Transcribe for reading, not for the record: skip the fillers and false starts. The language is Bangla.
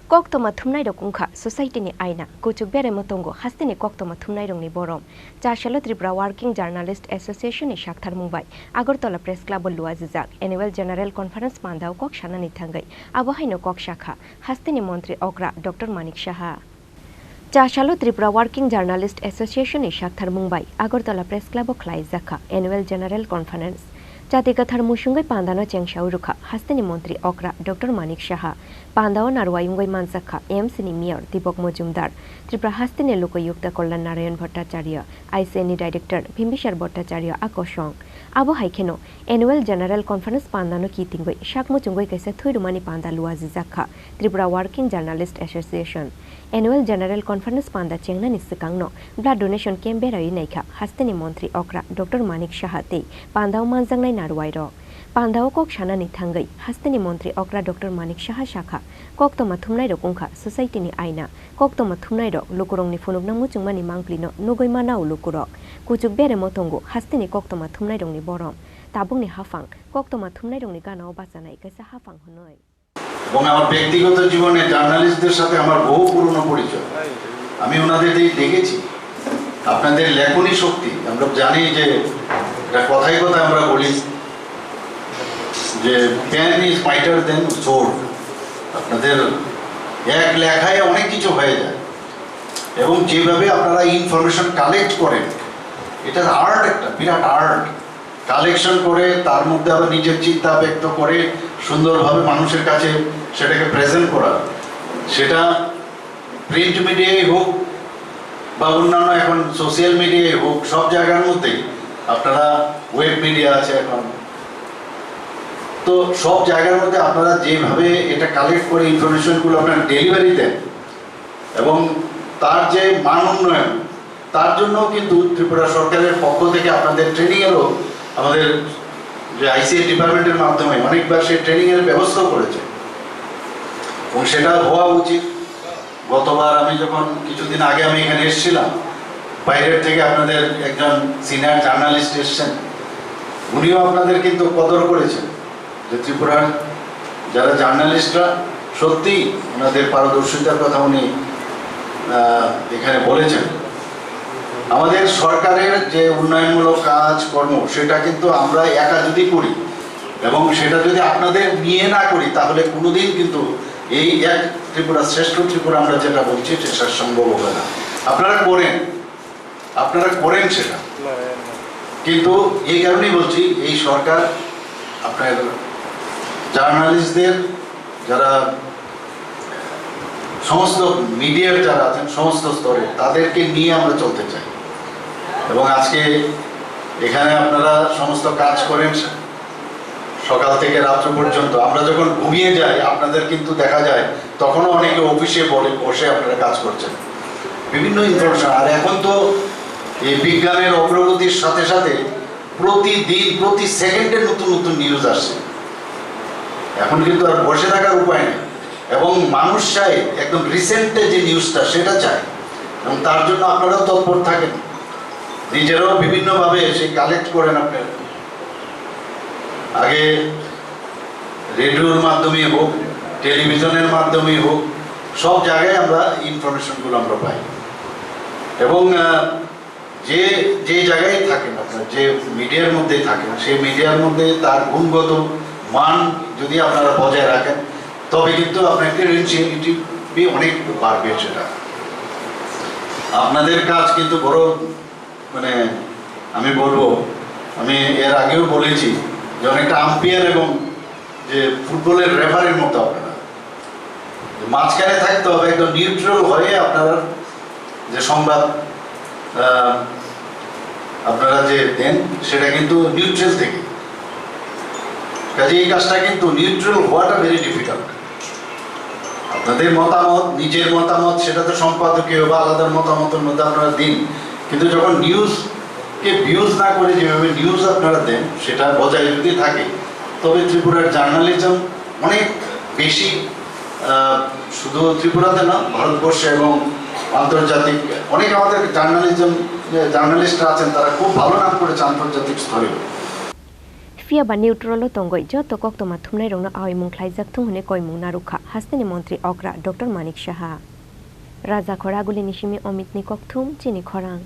Koktoma thumnai rok ungkha society ni aina kuchuk bere motongo hastini koktoma thumnai rok ni borom Charshalo Tripura Working Journalist Association ni Saktharmungbai Agartala PressClubo luazizak Annual General Conference pandau kok shanani thangai abohaino kok shakha hastini Montri Ogra Dr. Manik Shaha Charshalo Tripura Working Journalist Association ni Saktharmungbai Agartala PressClubo Khlaijakha Annual General Conference Jatikatthar musungai pandano chengsau rukha hastini Montri Ogra Dr. Manik Shaha Pandao narwayungai mansakha AMC ni Mayor Deepak Mojumdar Tripura hastini lokayukta Kollan Narayan Bhattacharya ICNI Director Bimbishar Bhattacharya Akosong Abo haikeno Annual General Conference pandano kitingoi shakmuchungoi kaisa thuirumani panda luazi zakha Tripura Working Journalist Association Annual General Conference panda chengna nisikangno blood donation camp berai naikha hastini Montri Ogra Dr. Manik Shaha te pandao manjangnai narwairo Pandao kok shanani thangai hastini Montri Ogra Dr. Manik Shaha Shakha koktoma thumnai rok ungkha society ni aina koktoma thumnai rok lukurong ni phunuk nang muchungmani mangplino nugoi manau lukurok kuchuk bere motongo hastini koktoma thumnai rok ni borom tabung ni hafang koktoma thumnai rok ni ganao basanai kaisa hafang honoi এবং আমার ব্যক্তিগত জীবনে জার্নালিস্টদের সাথে আমার বহু পুরনো পরিচয় আমি ওনাদের দেখেছি আপনাদের লেখনী শক্তি আমরা জানি যে এটা কথাই কথায় আমরা বলি যে pen is mightier than sword আপনাদের এক লেখায় অনেক কিছু হয়ে যায় এবং যেভাবে আপনারা ইনফরমেশন কালেক্ট করেন এটা আর্ট একটা বিরাট আর্ট কালেকশন করে তার মধ্যে আবার নিজের চিন্তা ব্যক্ত করে সুন্দরভাবে মানুষের কাছে সেটাকে প্রেজেন্ট করা সেটা প্রিন্ট মিডিয়ায় হোক বা অন্যান্য এখন সোশ্যাল মিডিয়ায় হোক সব জায়গার মধ্যেই আপনারা ওয়েব মিডিয়া আছে এখন তো সব জায়গার মধ্যে আপনারা যেভাবে এটা কালেক্ট করে ইনফরমেশনগুলো আপনারা ডেলিভারি দেন এবং তার যে মান উন্নয়ন তার জন্য কিন্তু ত্রিপুরা সরকারের পক্ষ থেকে আপনাদের ট্রেনিংয়েরও আমাদের যে আইসিএ ডিপার্টমেন্টের মাধ্যমে অনেকবার সেই ট্রেনিংয়ের ব্যবস্থাও করেছে এবং সেটা হওয়া উচিত গতবার আমি যখন কিছুদিন আগে আমি এখানে এসেছিলাম বাইরের থেকে আপনাদের একজন সিনিয়র জার্নালিস্ট এসেছেন উনিও আপনাদের কিন্তু কদর করেছেন যে ত্রিপুরার যারা জার্নালিস্টরা সত্যি ওনাদের পারদর্শিতার কথা উনি এখানে বলেছেন আমাদের সরকারের যে উন্নয়নমূলক কাজ কর্ম সেটা কিন্তু আমরা একা যদি করি এবং সেটা যদি আপনাদের নিয়ে না করি তাহলে কোনোদিন কিন্তু এই এক ত্রিপুরা শ্রেষ্ঠ ত্রিপুরা আমরা যেটা বলছি সেটা সম্ভব হবে না আপনারা করেন সেটা কিন্তু এই কারণেই বলছি এই সরকার আপনার জার্নালিস্টদের যারা সমস্ত মিডিয়ার যারা আছেন সমস্ত স্তরে তাদেরকে নিয়ে আমরা চলতে চাই এবং আজকে এখানে আপনারা সমস্ত কাজ করেন সকাল থেকে রাত্র পর্যন্ত আমরা যখন ঘুমিয়ে যাই আপনাদের কিন্তু দেখা যায় তখনও অনেকে অফিসে বসে আপনারা কাজ করছেন বিভিন্ন ইনফরমেশন আর এখন তো এই বিজ্ঞানের অগ্রগতির সাথে সাথে প্রতিদিন প্রতি সেকেন্ডে নতুন নতুন নিউজ আসছে এখন কিন্তু আর বসে থাকার উপায় নেই এবং মানুষ চায় একদম রিসেন্টে যে নিউজটা সেটা চায় এবং তার জন্য আপনারাও তৎপর থাকেন নিজেরাও বিভিন্নভাবে সেই কালেক্ট করেন আপনারা আগে রেডিওর মাধ্যমে হোক টেলিভিশনের মাধ্যমে হোক সব জায়গায় আমরা ইনফরমেশনগুলো আমরা পাই এবং যে যে জায়গায় থাকেন আপনারা যে মিডিয়ার মধ্যে থাকেন সেই মিডিয়ার মধ্যে তার গুণগত মান যদি আপনারা বজায় রাখেন তবে কিন্তু আপনার ক্রেডেনশিয়ালিটি অনেক বাড়বে সেটা আপনাদের কাজ কিন্তু বড় মানে আমি বলবো আমি এর আগেও বলেছি যে অনেকটা আম্পায়ার এবং যে ফুটবলের রেফারির মতো আপনারা মাঝখানে থাকতে হবে একদম নিউট্রাল হয়ে আপনারা যে সংবাদ আপনারা যে দেন সেটা কিন্তু নিউট্রাল থেকে কাজে এই কাজটা কিন্তু নিউট্রাল হওয়াটা ভেরি ডিফিকাল্ট আপনাদের মতামত নিজের মতামত সেটা তো সম্পাদকীয় বা আলাদা মতামতের মধ্যে আপনারা দিন কিন্তু যখন নিউজকে ভিউজ না করে যেভাবে নিউজ আপনারা দেন সেটা বজায় যদি থাকে তবে ত্রিপুরার জার্নালিজম অনেক বেশি শুধু ত্রিপুরাতে না ভারতবর্ষে এবং আন্তর্জাতিক অনেক আমাদের জার্নালিস্টরা আছেন তারা খুব ভালো নাম করেছে আন্তর্জাতিক স্তরে फिया बा निउट्रलो तंगय जत कक्तमा थुमनाय रंगनो आयमुं ख्लाइजाक थुं हने कयमुं नारुखा हास्तेनि मन्त्री अग्रा डॉक्टर मानिक साहा राजा खरागुलिनि सिमी अमितनि कक्थुम चिनि खरां।